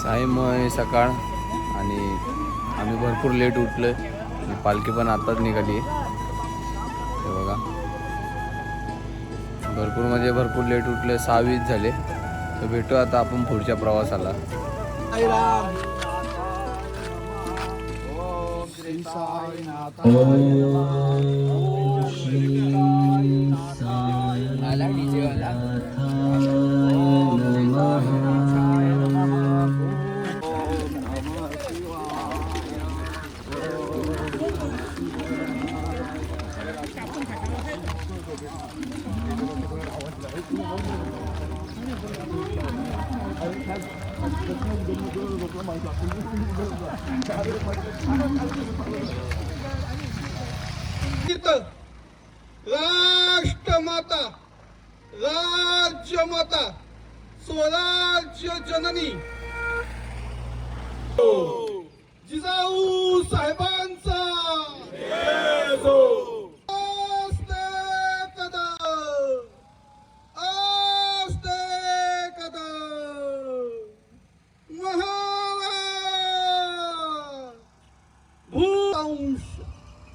Time सकाळ आणि आम्ही भरपूर लेट उठलोय आणि पालखी पण आताच निघाली आहे. हे बघा भरपूर म्हणजे भरपूर लेट उठले 6:20 झाले. तर भेटू आता आपण पुढच्या प्रवासाला. राष्ट्रमाता राज्यमाता स्वराज्य जननी जिजाऊ साहेबांचा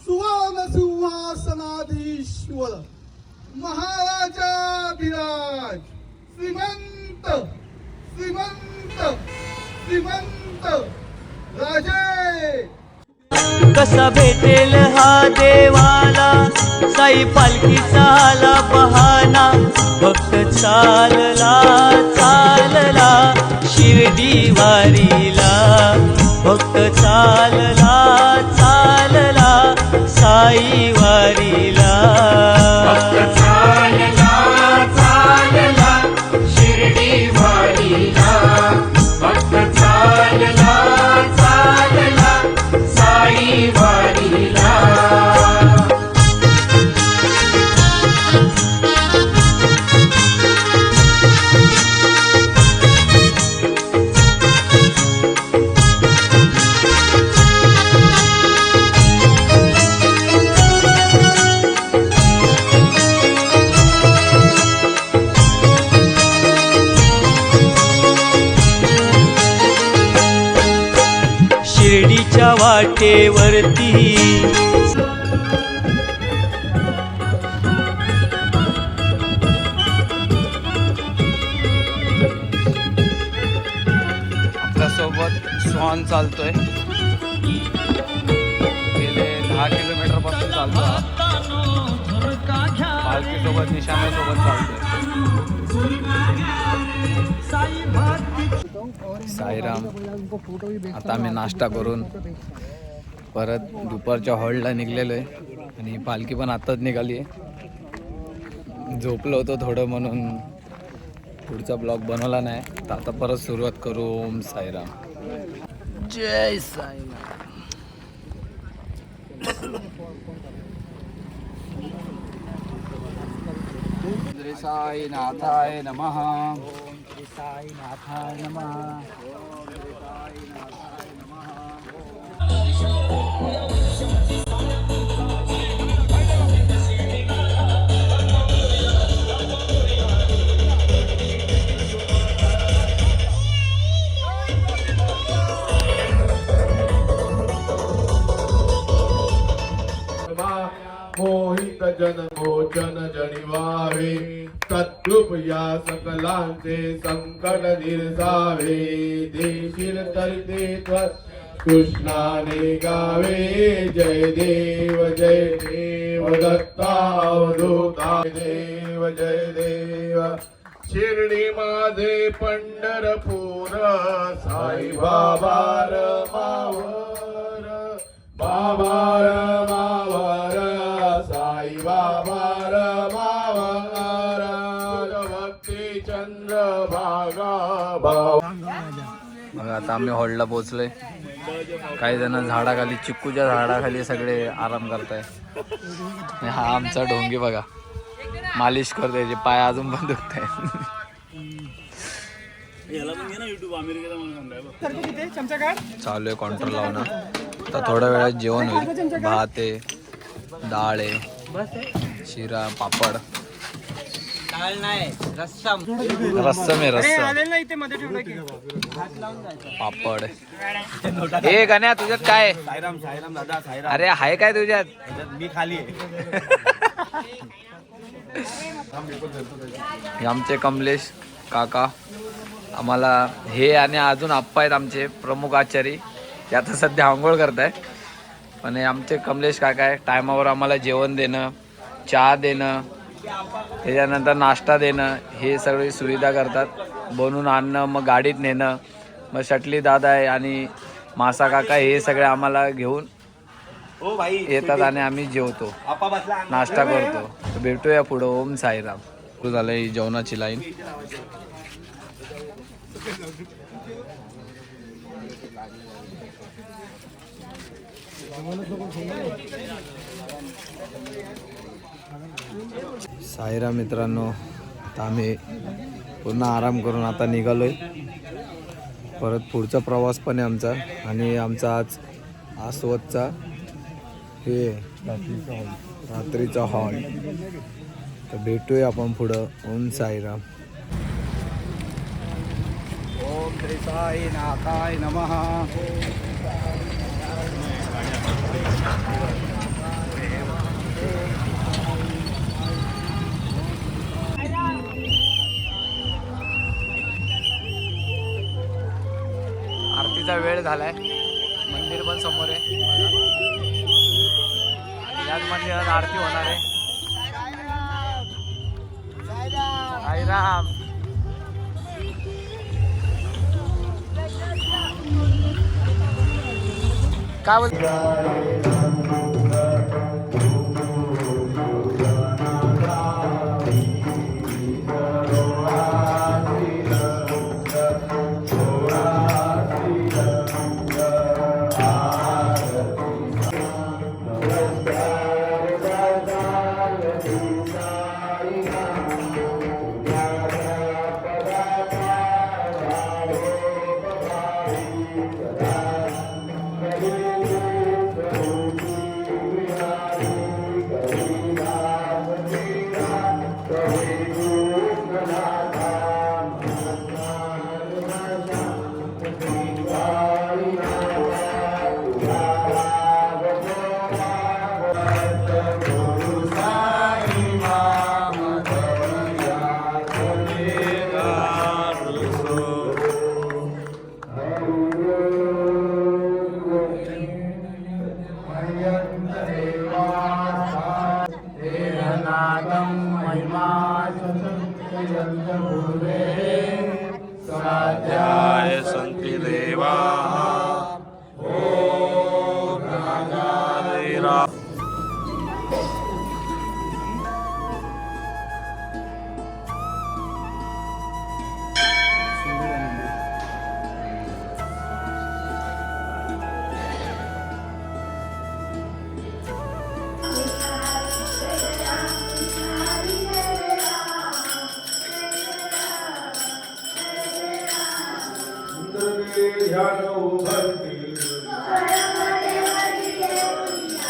सुवर्ण सिंहासनाधीश्वर महाराजाधिराज श्रीमंत श्रीमंत श्रीमंत राजे. कसा भेटेल हा देवाला साई पालखीचा आला बहाना. भक्त चालला चालला शिर्डी वारीला. भक्त चालला चालला साई वारीला. भक्त चालला चालला शिर्डी वारीला. भक्त चालला चालला साई वारीला. शिर्डीच्या वाटेवरती आपल्यासोबत स्वान चालतोय. गेले 10 किलोमीटर पासून चालतो. पालखीसोबत निशाण्यासोबत चालतोय. साईराम. आता आम्ही नाश्ता करून परत दुपारच्या हॉलला निघलेलो आहे आणि पालखी पण आताच निघाली आहे. झोपलो होतो थोडं म्हणून पुढचा ब्लॉग बनवला नाही. तर आता परत सुरुवात करू. ओम साईराम. जय साईराम. श्री साईनाथाय नमः. ओम श्री साईनाथाय नमः. मोहित जन मोचन जनिवावे. तत्रूप या सकलांचे संकट निरसावे. देशील तरी कृष्णाने गावे. जय देव दत्ता अवधूता. देव जय देव. शिर्डी माझे पंढरपूर. साई बाबा मावर बाबा मावर. साई बाबा मावर. भक्ती चंद्र भागा भाव. मग आता आम्ही हॉलला पोहोचलोय. काही जण झाडाखाली चिक्कूच्या झाडाखाली सगळे आराम करताय. हा आमचा ढोंगी बघा मालिश करतोय. जे पाय अजून पण दुखत आहे. चालू आहे काउंटर लावणं. आता थोड्या वेळात जेवण होईल. भात आहे, डाळ आहे, शिरा, पापड. रस्सम आहे रस्सम पापड. हे गण्या तुझ्यात काय आहे? साईराम दादा साईराम. अरे आहे काय तुझ्यात? मी खाली आहे. हे आमचे कमलेश काका आम्हाला हे आणि अजून आप्पा आहेत आमचे प्रमुख आचारी ते आता सध्या आंघोळ करताय. पण हे आमचे कमलेश काका आहे टायमावर आम्हाला जेवण देणं, चहा देणं, त्याच्यानंतर नाश्ता देणं हे सगळी सुविधा करतात. बनवून आणणं मग गाडीत नेणं. मग शटली दादा आहे आणि मासा काका हे सगळे आम्हाला घेऊन ओ भाई येतात आणि आम्ही जेवतो, आपा बसला. नाश्ता करतो. तर भेटूया पुढं. ओम साईराम. सुरू झालं ही जेवणाची लाईन. साईराम मित्रांनो, आता आम्ही पूर्ण आराम करून आता निघालोय. परत पुढचा प्रवास पण आहे आमचा. आणि आमचा आज आसवतचा हे रात्रीचा हॉल. तर भेटूया आपण पुढं. ओम साईराम. ओम श्री साई नाथाय नमः. आरतीचा वेळ झालाय. मंदिर पण समोर आहे. याच मंदिरात आरती होणार आहे. साईराम. काय बोलतो? संति देवा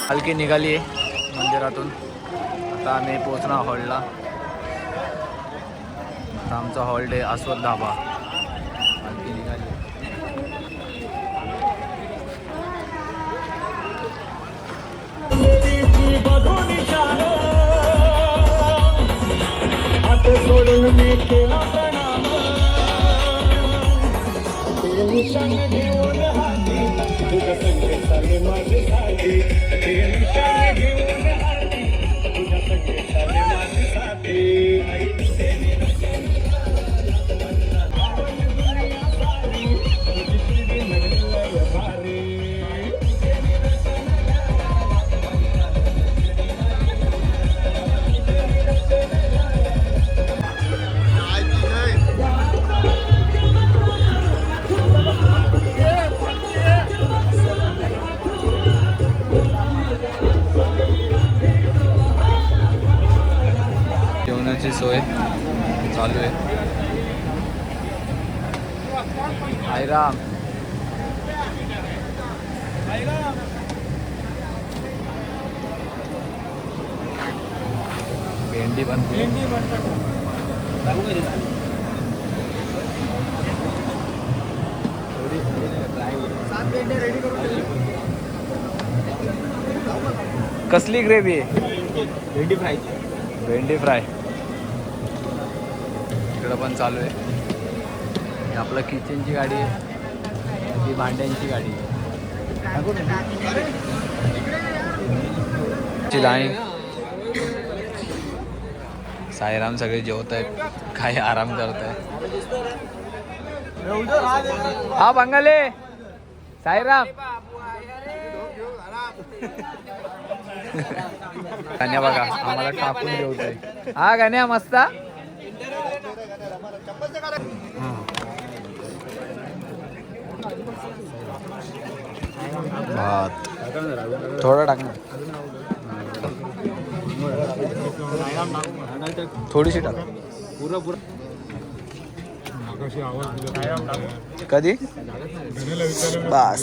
पालखी निघाली आहे मंदिरातून. आता आम्ही पोहोचणार हॉलला. आता आमचा हॉल डे आस्वद धाबा. पालखी निघाली. जेवणाची सोय चालू आहे. साईराम. भेंडी पण कसली ग्रेव्ही आहे? भेंडी फ्राय. भेंडी फ्राय इकडं पण चालू आहे. ही आपलं किचनची गाडी आहे, ही भांड्यांची गाडी आहे. ची लाईन. साईराम सगळे जेवत आहेत, काही आराम करत आहेत. हा बंगाले साईराम. गाण्या बघा आम्हाला टाकून जेवतोय. हा गाण्या मस्त. भात थोडं टाक ना, थोडीशी टाक. कधी बस.